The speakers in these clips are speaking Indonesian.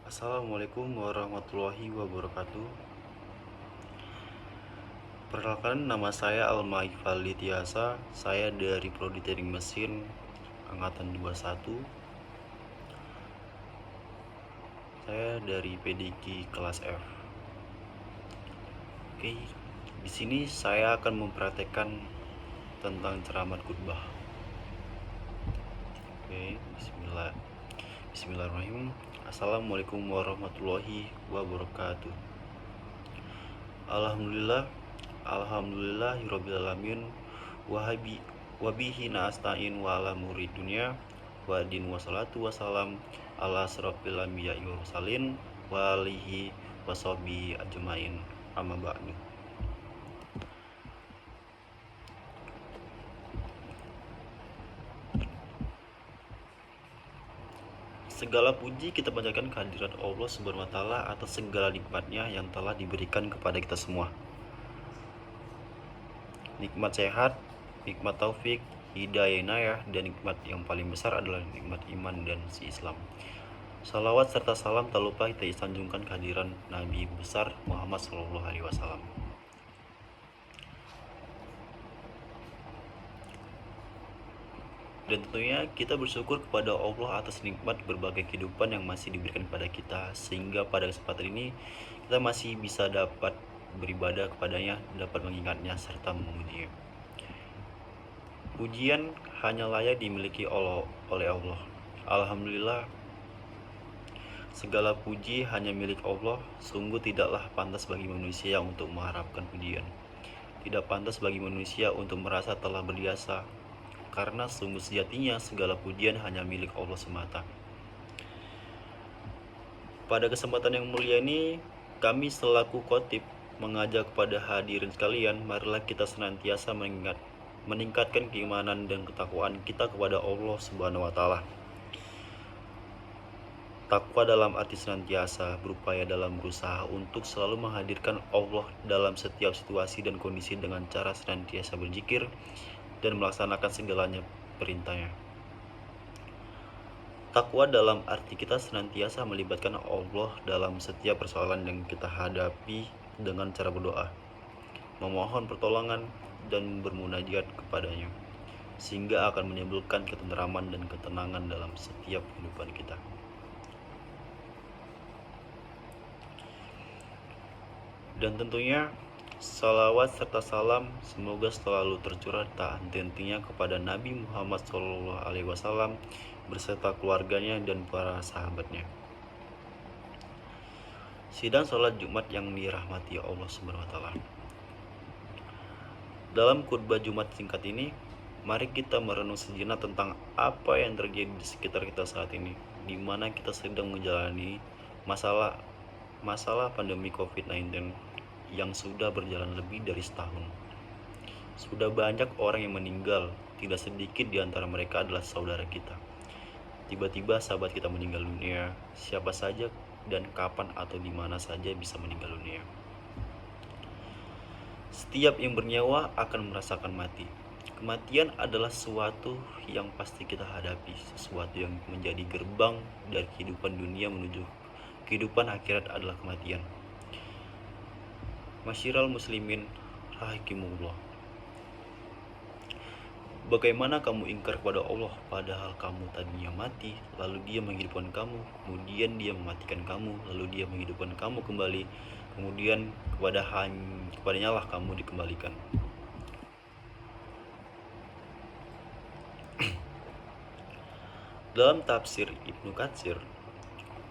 Assalamualaikum warahmatullahi wabarakatuh. Perkenalkan, nama saya Alma Iqbal Tiasa. Saya dari Prodi Teknik Mesin angkatan 21. Saya dari PDQ kelas F. Oke, di sini saya akan mempraktekkan tentang ceramah khutbah. Oke, bismillah. Bismillahirrahmanirrahim. Assalamualaikum warahmatullahi wabarakatuh. Alhamdulillah, alhamdulillahirobbilalamin, wabihi nasta'in wa ala murid dunia wa din wassalatu wassalam ala asrofil anbiya'i wal mursalin wa alihi washabihi ajmain, amma ba'du. Segala puji kita panjatkan kehadirat Allah Subhanahu wa taala atas segala nikmatnya yang telah diberikan kepada kita semua. Nikmat sehat, nikmat taufik, hidayah inayah, dan nikmat yang paling besar adalah nikmat iman dan si Islam. Salawat serta salam tak lupa kita sanjungkan kehadiran Nabi besar Muhammad SAW. Dan tentunya kita bersyukur kepada Allah atas nikmat berbagai kehidupan yang masih diberikan kepada kita, sehingga pada kesempatan ini kita masih bisa dapat beribadah kepadanya, dapat mengingatnya serta memujinya. Pujian hanya layak dimiliki oleh Allah. Alhamdulillah, segala puji hanya milik Allah. Sungguh tidaklah pantas bagi manusia untuk mengharapkan pujian. Tidak pantas bagi manusia untuk merasa telah berjasa, karena sungguh sejatinya segala pujian hanya milik Allah semata. Pada kesempatan yang mulia ini, kami selaku khotib mengajak kepada hadirin sekalian, marilah kita senantiasa meningkatkan keimanan dan ketakwaan kita kepada Allah Subhanahu wa taala. Takwa dalam arti senantiasa berupaya dalam berusaha untuk selalu menghadirkan Allah dalam setiap situasi dan kondisi dengan cara senantiasa berzikir dan melaksanakan segalanya perintahnya. Takwa dalam arti kita senantiasa melibatkan Allah dalam setiap persoalan yang kita hadapi dengan cara berdoa, memohon pertolongan, dan bermunajat kepadanya, sehingga akan menimbulkan ketenteraman dan ketenangan dalam setiap kehidupan kita. Dan tentunya salawat serta salam semoga selalu tercurah tak henti-hentinya kepada Nabi Muhammad SAW beserta keluarganya dan para sahabatnya. Sidang sholat Jumat yang dirahmati Allah Subhanahu wa taala. Dalam khutbah Jumat singkat ini, mari kita merenung sejenak tentang apa yang terjadi di sekitar kita saat ini, di mana kita sedang menjalani masalah pandemi COVID-19 yang sudah berjalan lebih dari setahun. Sudah banyak orang yang meninggal, tidak sedikit di antara mereka adalah saudara kita. Tiba-tiba sahabat kita meninggal dunia, siapa saja dan kapan atau di mana saja bisa meninggal dunia. Setiap yang bernyawa akan merasakan mati. Kematian adalah sesuatu yang pasti kita hadapi, sesuatu yang menjadi gerbang dari kehidupan dunia menuju kehidupan akhirat adalah kematian. Masyiral muslimin rahimahumullah. Bagaimana kamu ingkar kepada Allah padahal kamu tadinya mati, lalu dia menghidupkan kamu, kemudian dia mematikan kamu, lalu dia menghidupkan kamu kembali, kemudian kepadanya lah kamu dikembalikan. Dalam tafsir Ibnu Katsir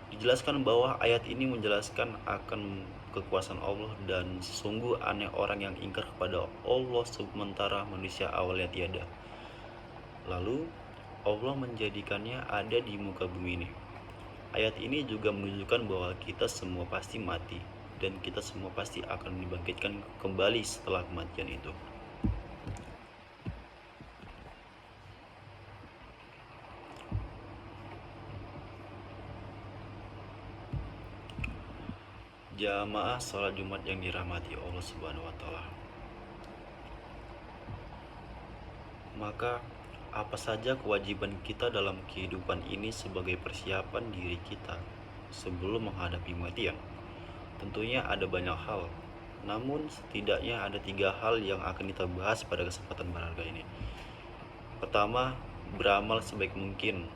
dijelaskan bahwa ayat ini menjelaskan akan kekuasaan Allah dan sungguh aneh orang yang ingkar kepada Allah sementara manusia awalnya tiada, lalu Allah menjadikannya ada di muka bumi ini. Ayat ini juga menunjukkan bahwa kita semua pasti mati dan kita semua pasti akan dibangkitkan kembali setelah kematian itu. Jamaah sholat Jumat yang dirahmati Allah Subhanahu wa taala. Maka apa saja kewajiban kita dalam kehidupan ini sebagai persiapan diri kita sebelum menghadapi kematian? Tentunya ada banyak hal, namun setidaknya ada 3 hal yang akan kita bahas pada kesempatan berharga ini. Pertama, beramal sebaik mungkin.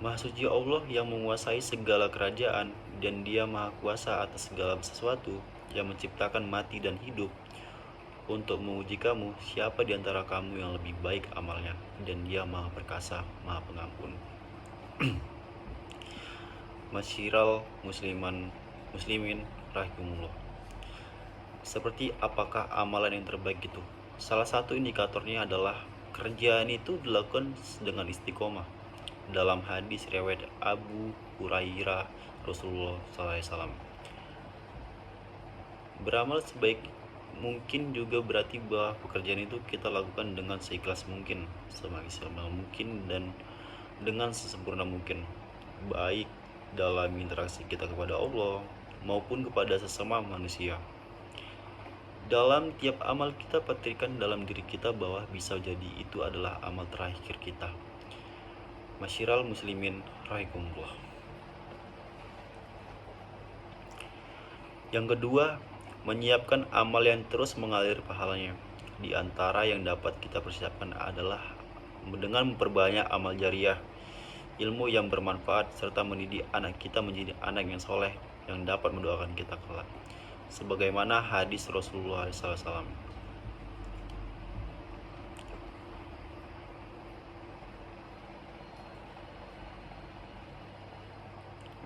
Maha suci Allah yang menguasai segala kerajaan, dan Dia maha kuasa atas segala sesuatu, yang menciptakan mati dan hidup, untuk menguji kamu siapa di antara kamu yang lebih baik amalnya, dan Dia maha perkasa, maha pengampun. Masyiral muslimin rahimullah. Seperti apakah amalan yang terbaik itu? Salah satu indikatornya adalah kerjaan itu dilakukan dengan istiqomah. Dalam hadis riwayat Abu Hurairah, Rasulullah SAW, beramal sebaik mungkin juga berarti bahwa pekerjaan itu kita lakukan dengan seikhlas mungkin, semaksimal mungkin, dan dengan sesempurna mungkin, baik dalam interaksi kita kepada Allah maupun kepada sesama manusia. Dalam tiap amal kita patrikan dalam diri kita bahwa bisa jadi itu adalah amal terakhir kita. Masyiral muslimin rahimahullah. Yang kedua, menyiapkan amal yang terus mengalir pahalanya. Di antara yang dapat kita persiapkan adalah dengan memperbanyak amal jariah, ilmu yang bermanfaat, serta mendidik anak kita menjadi anak yang soleh yang dapat mendoakan kita kelak. Sebagaimana hadis Rasulullah SAW.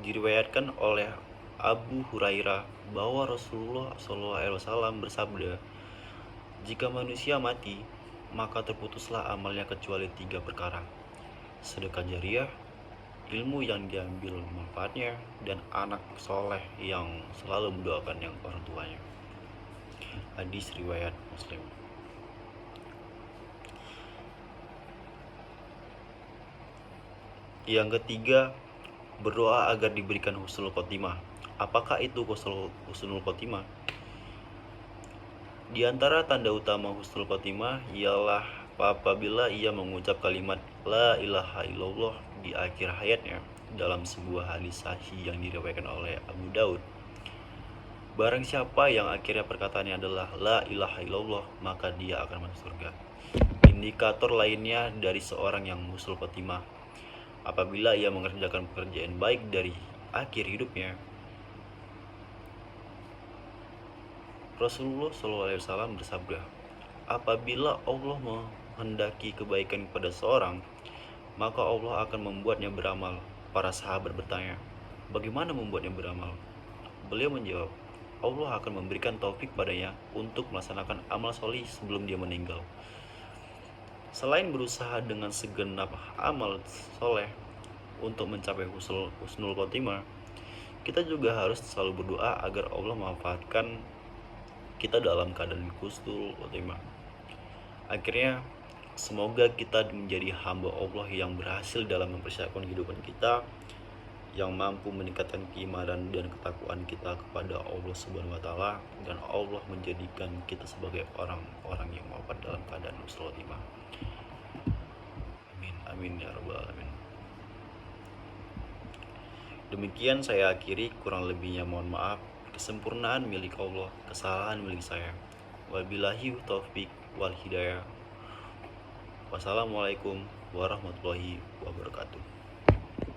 Diriwayatkan oleh Abu Hurairah bahwa Rasulullah SAW bersabda, jika manusia mati, maka terputuslah amalnya kecuali 3 perkara: sedekah jariah, ilmu yang diambil manfaatnya, dan anak soleh yang selalu mendoakan yang orang tuanya. Hadis riwayat Muslim. Yang ketiga, berdoa agar diberikan husnul khotimah. Apakah itu husnul khotimah? Di antara tanda utama husnul khotimah ialah apabila ia mengucap kalimat la ilaha illallah di akhir hayatnya dalam sebuah hadis sahih yang diriwayatkan oleh Abu Daud. Barang siapa yang akhirnya perkataannya adalah la ilaha illallah, maka dia akan masuk surga. Indikator lainnya dari seorang yang husnul khotimah, apabila ia mengerjakan pekerjaan baik dari akhir hidupnya. Rasulullah SAW bersabda, apabila Allah menghendaki kebaikan kepada seorang, maka Allah akan membuatnya beramal. Para sahabat bertanya, bagaimana membuatnya beramal? Beliau menjawab, Allah akan memberikan taufik padanya untuk melaksanakan amal solih sebelum dia meninggal. Selain berusaha dengan segenap amal soleh untuk mencapai husnul khotimah, kita juga harus selalu berdoa agar Allah memanfaatkan kita dalam keadaan husnul khotimah. Akhirnya, semoga kita menjadi hamba Allah yang berhasil dalam mempersiapkan kehidupan kita, yang mampu meningkatkan keimanan dan ketakwaan kita kepada Allah Subhanahu wa taala, dan Allah menjadikan kita sebagai orang-orang yang wafat dalam keadaan husnul khotimah. Amin amin ya rabbal alamin. Demikian saya akhiri, kurang lebihnya mohon maaf. Kesempurnaan milik Allah, kesalahan milik saya. Wabillahi taufik wal hidayah. Wassalamualaikum warahmatullahi wabarakatuh.